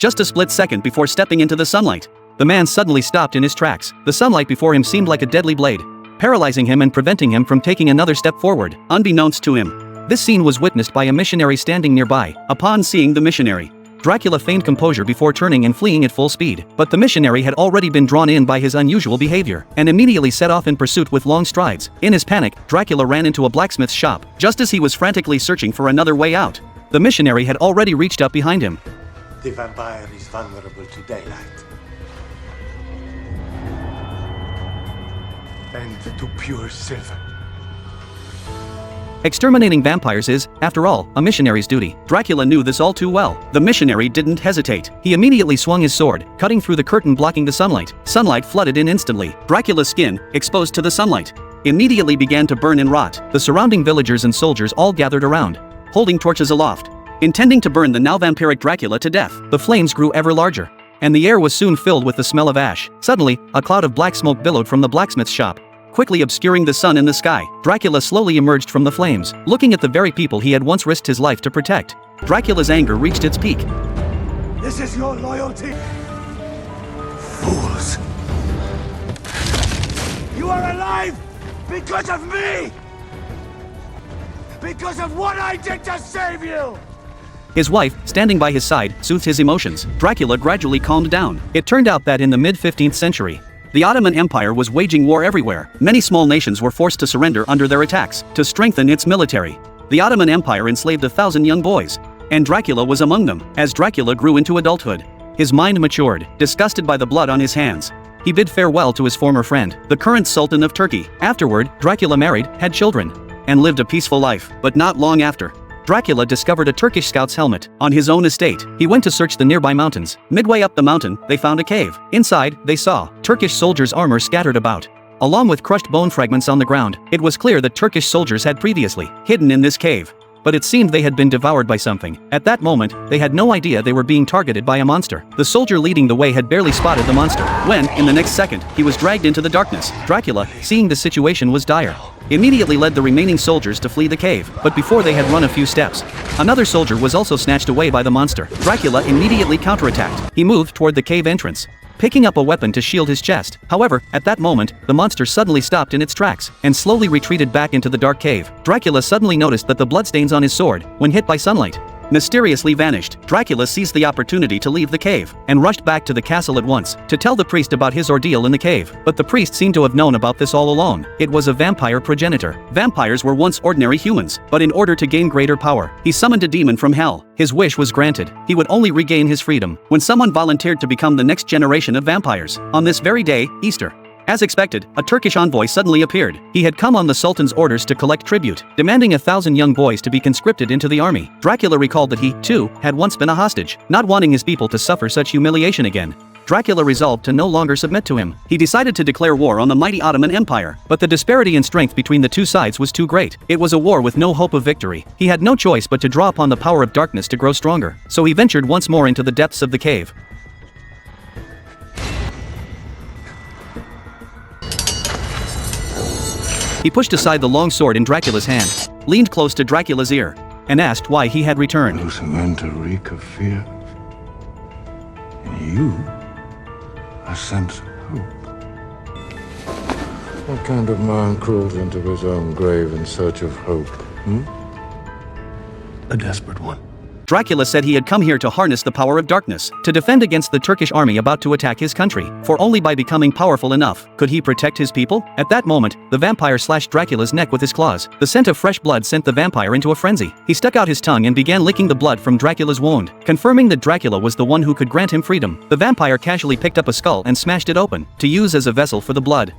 just a split second before stepping into the sunlight. The man suddenly stopped in his tracks. The sunlight before him seemed like a deadly blade, paralyzing him and preventing him from taking another step forward, unbeknownst to him. This scene was witnessed by a missionary standing nearby. Upon seeing the missionary, Dracula feigned composure before turning and fleeing at full speed, but the missionary had already been drawn in by his unusual behavior, and immediately set off in pursuit with long strides. In his panic, Dracula ran into a blacksmith's shop, just as he was frantically searching for another way out. The missionary had already reached up behind him. The vampire is vulnerable to daylight, and to pure silver. Exterminating vampires is, after all, a missionary's duty. Dracula knew this all too well. The missionary didn't hesitate. He immediately swung his sword, cutting through the curtain blocking the sunlight. Sunlight flooded in instantly. Dracula's skin, exposed to the sunlight, immediately began to burn and rot. The surrounding villagers and soldiers all gathered around, holding torches aloft, intending to burn the now vampiric Dracula to death. The flames grew ever larger, and the air was soon filled with the smell of ash. Suddenly, a cloud of black smoke billowed from the blacksmith's shop, quickly obscuring the sun in the sky. Dracula slowly emerged from the flames, looking at the very people he had once risked his life to protect. Dracula's anger reached its peak. This is your loyalty? Fools! You are alive because of me! Because of what I did to save you! His wife, standing by his side, soothed his emotions. Dracula gradually calmed down. It turned out that in the mid-15th century, the Ottoman Empire was waging war everywhere. Many small nations were forced to surrender under their attacks. To strengthen its military, the Ottoman Empire enslaved 1,000 young boys, and Dracula was among them. As Dracula grew into adulthood, his mind matured. Disgusted by the blood on his hands, he bid farewell to his former friend, the current Sultan of Turkey. Afterward, Dracula married, had children, and lived a peaceful life. But not long after, Dracula discovered a Turkish scout's helmet on his own estate. He went to search the nearby mountains. Midway up the mountain, they found a cave. Inside, they saw Turkish soldiers' armor scattered about, along with crushed bone fragments on the ground. It was clear that Turkish soldiers had previously hidden in this cave, but it seemed they had been devoured by something. At that moment, they had no idea they were being targeted by a monster. The soldier leading the way had barely spotted the monster, when, in the next second, he was dragged into the darkness. Dracula, seeing the situation was dire, immediately led the remaining soldiers to flee the cave, but before they had run a few steps, another soldier was also snatched away by the monster. Dracula immediately counterattacked. He moved toward the cave entrance, picking up a weapon to shield his chest. However, at that moment, the monster suddenly stopped in its tracks, and slowly retreated back into the dark cave. Dracula suddenly noticed that the bloodstains on his sword, when hit by sunlight, mysteriously vanished. Dracula seized the opportunity to leave the cave, and rushed back to the castle at once, to tell the priest about his ordeal in the cave. But the priest seemed to have known about this all along. It was a vampire progenitor. Vampires were once ordinary humans, but in order to gain greater power, he summoned a demon from hell. His wish was granted. He would only regain his freedom when someone volunteered to become the next generation of vampires. On this very day, Easter, as expected, a Turkish envoy suddenly appeared. He had come on the Sultan's orders to collect tribute, demanding 1,000 young boys to be conscripted into the army. Dracula recalled that he, too, had once been a hostage. Not wanting his people to suffer such humiliation again, Dracula resolved to no longer submit to him. He decided to declare war on the mighty Ottoman Empire, but the disparity in strength between the two sides was too great. It was a war with no hope of victory. He had no choice but to draw upon the power of darkness to grow stronger. So he ventured once more into the depths of the cave. He pushed aside the long sword in Dracula's hand, leaned close to Dracula's ear, and asked why he had returned. Losing men to reek of fear. In you, a sense of hope. What kind of man crawls into his own grave in search of hope? A desperate one. Dracula said he had come here to harness the power of darkness, to defend against the Turkish army about to attack his country, for only by becoming powerful enough could he protect his people. At that moment, the vampire slashed Dracula's neck with his claws. The scent of fresh blood sent the vampire into a frenzy. He stuck out his tongue and began licking the blood from Dracula's wound, confirming that Dracula was the one who could grant him freedom. The vampire casually picked up a skull and smashed it open, to use as a vessel for the blood.